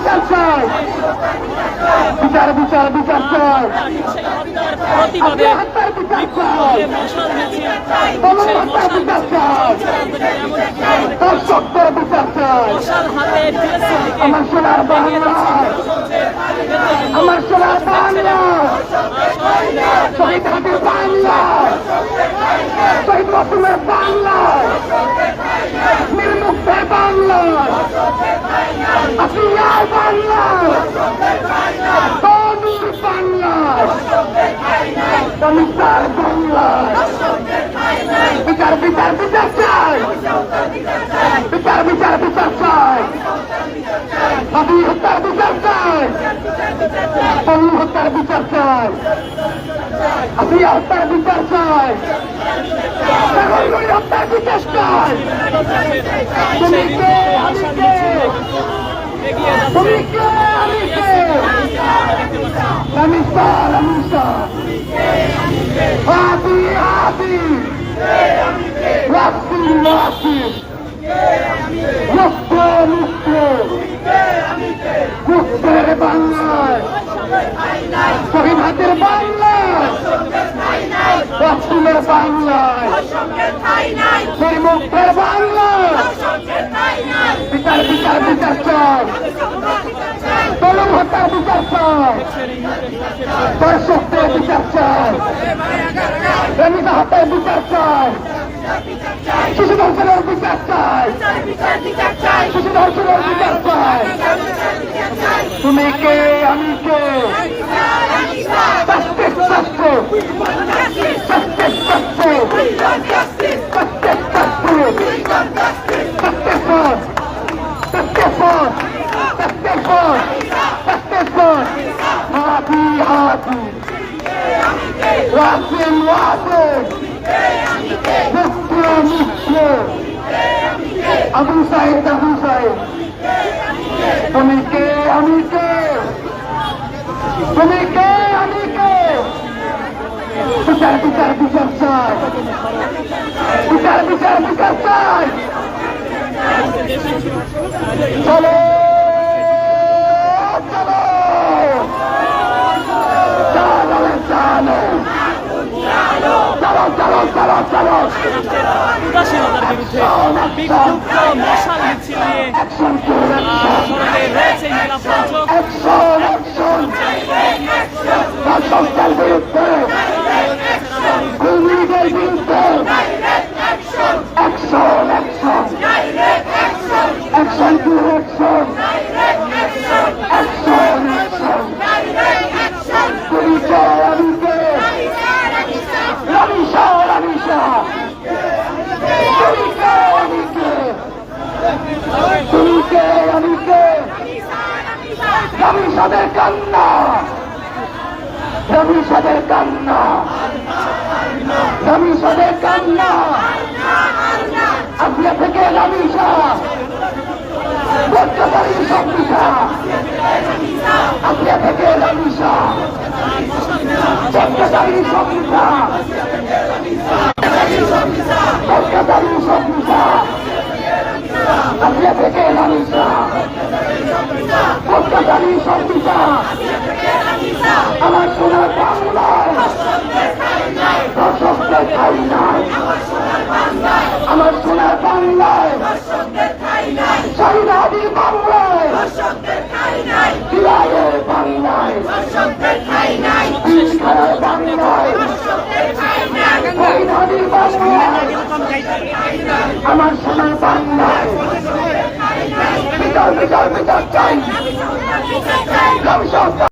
বিচার চাই, বিচার বিচার বিচার চাই, প্রতিবাদে হত্যার বিচার চাই, মশাল মিছিল বিচার চাই, তার সত্যের বিচার চাই। মশাল হাতে আমার সোনার বাংলা, আমার সোনার বাংলা, শহীদ হাতের বাংলা, শহীদ মাসুমের বাংলা, নির্মুক্তের বাংলা, আসিয়ার বাংলা, তনুর বাংলা, কমিশনার বাংলা। বিচার বিচার বিচার চাই, বিচার বিচার বিচার চাই, হাতি হত্যার বিচার চাই, তনু হত্যার বিচার চাই, আসিয়া হত্যার বিচার চাই, হত্যার বিচার চাই। তুমি কে আমি কে, তুমি কে আমি কে, আমি স্যার আমি স্যার, হাতি হাতি, রাত্রি রাত্রি, মুক্ত মুক্ত, মুক্তের বাংলায়, শহীদ হাতের বাংলায়, রাষ্ট্রের বাংলায়, নির্মুক্তের বাংলায়, বিচার বিচার বিচার চাই, তরুণ হত্যার বিচার চাই, দর্শকদের বিচার চাই, রেমিতা হত্যার বিচার চাই, শিশু ধর্ষণের বিচার চাই, শিশু ধর্ষণের বিচার চাই। তুমি কে আমি কে, সত্যে সত্য, সত্যে সত্য, সত্যে সত্য, সত্যে পথ, সত্যে পথ, সত্যে পথ, সত্যে পথ, হাতি হাতি, রাসেল রাসেল, মুক্ত মুক্ত, আবু সাহেব আবু সাহেব। তুমি কে আমি কে, তুমি কে আমি কে, বিচার বিচার বিচার চাই, বিচার বিচার বিচার চাই। চলো চলো চলো চলো চলো চলো চলো চলো, উদাসীনতার বিরুদ্ধে বিক্ষুব্ধ মশাল মিছিল নিয়ে সড়কে রয়েছে নীলাফল চোখ। সরকার বিরুদ্ধে, খুনিদের বিরুদ্ধে action action, action to action, action action. তুমি কে আমি কে, রামিসা রামিসা, তুমি কে আমি কে, তুমি কে আমি কে, রামিসাদের কান্না, রামিসাদের কান্না, রামিসাদের কান্না, আজকে থেকে রামিসা বর্তমানে সবকিছা, আজকে থেকে রামিসা বর্তমানে সবকিছা, বর্তমানে সবকিছা, আজকে থেকে রামিসা বর্তমানে সবকিছা। আমার সোনার বাংলায় দর্শকদের ঠাই নাই, আমার সোনার বাংলায় শহীদ বাংলায়, বিলায়ের বাংলায়, খারার বাংলায়, শহীদ বাংলায়, আমার সোনার বাংলায়।